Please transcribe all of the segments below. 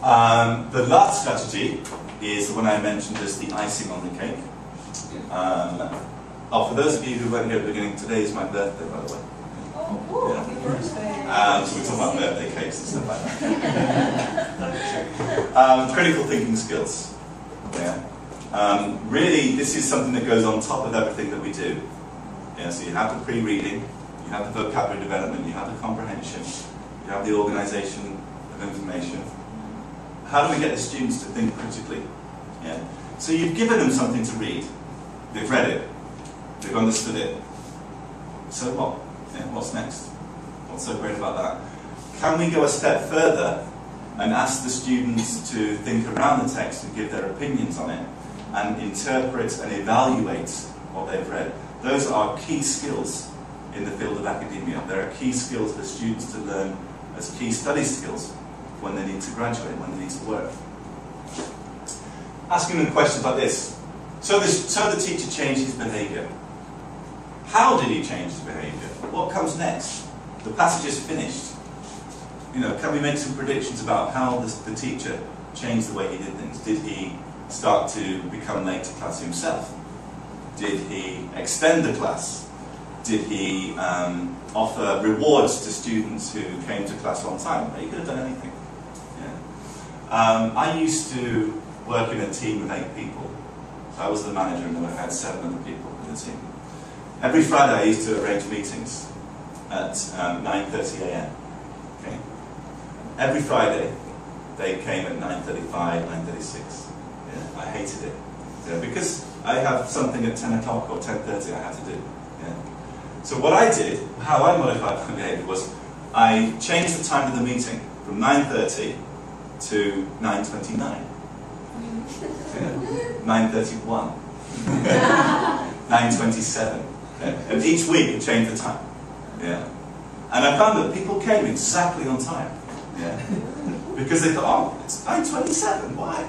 The last strategy is the one I mentioned as the icing on the cake. For those of you who weren't here at the beginning, today is my birthday, by the way. Oh, happy birthday. So we're talking about birthday cakes and stuff like that. Critical thinking skills. Yeah. Really, this is something that goes on top of everything that we do. Yeah, so you have the pre-reading, you have the vocabulary development, you have the comprehension, you have the organisation of information. How do we get the students to think critically? Yeah. So you've given them something to read. They've read it. They've understood it. So what? Yeah, what's next? What's so great about that? Can we go a step further and ask the students to think around the text and give their opinions on it and interpret and evaluate what they've read? Those are key skills in the field of academia. There are key skills for students to learn as key study skills when they need to graduate, when they need to work. Asking them questions like this. So the teacher changed his behaviour. How did he change his behaviour? What comes next? The passage is finished. You know, can we make some predictions about how the teacher changed the way he did things? Did he start to become late to class himself? Did he extend the class? Did he offer rewards to students who came to class on time? He could have done anything. Yeah. I used to work in a team of 8 people. So I was the manager and I had 7 other people in the team. Every Friday I used to arrange meetings at 9:30 a.m. Okay? Every Friday they came at 9:35, 9:36. Yeah, I hated it. Yeah, because I have something at 10 o'clock or 10:30 I had to do. Yeah. So what I did, how I modified my behaviour was I changed the time of the meeting from 9:30 to 9:29. Yeah. 9:31. 9:27. Yeah. And each week I changed the time. Yeah. And I found that people came exactly on time. Yeah. Because they thought, oh, it's 9:27, why?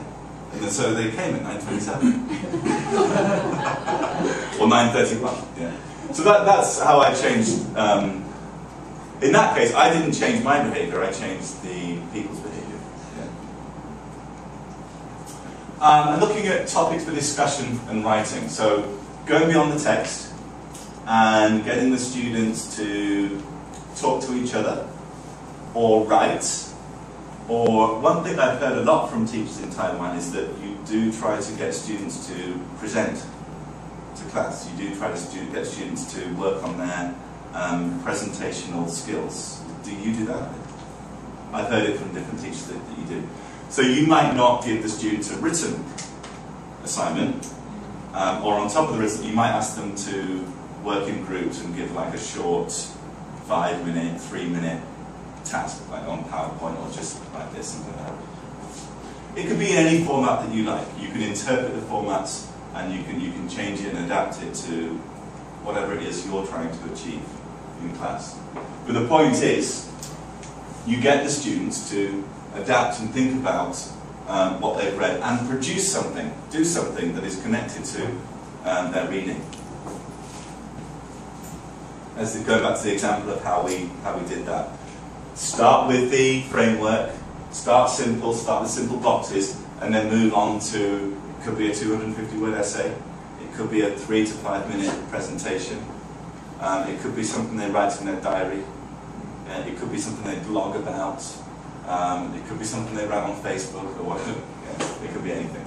And then, so they came at 9:27. Or 9:31. Yeah. So that's how I changed. In that case, I didn't change my behaviour, I changed the people's behaviour. Yeah. And looking at topics for discussion and writing. So going beyond the text and getting the students to talk to each other or write. Or one thing I've heard a lot from teachers in Taiwan is that you do try to get students to present to class. You do try to get students to work on their presentational skills. Do you do that? I've heard it from different teachers that you do. So you might not give the students a written assignment, or on top of the written, you might ask them to work in groups and give like a short 5-minute, 3-minute task, like on PowerPoint or just like this, something like that. It could be in any format that you like. You can interpret the formats and you can change it and adapt it to whatever it is you're trying to achieve in class. But the point is, you get the students to adapt and think about what they've read and produce something, do something that is connected to their reading. As going back to the example of how we did that. Start with the framework, start simple, start with simple boxes, and then move on to, it could be a 250-word essay, it could be a 3 to 5 minute presentation, it could be something they write in their diary, it could be something they blog about, it could be something they write on Facebook or whatever, yeah, it could be anything.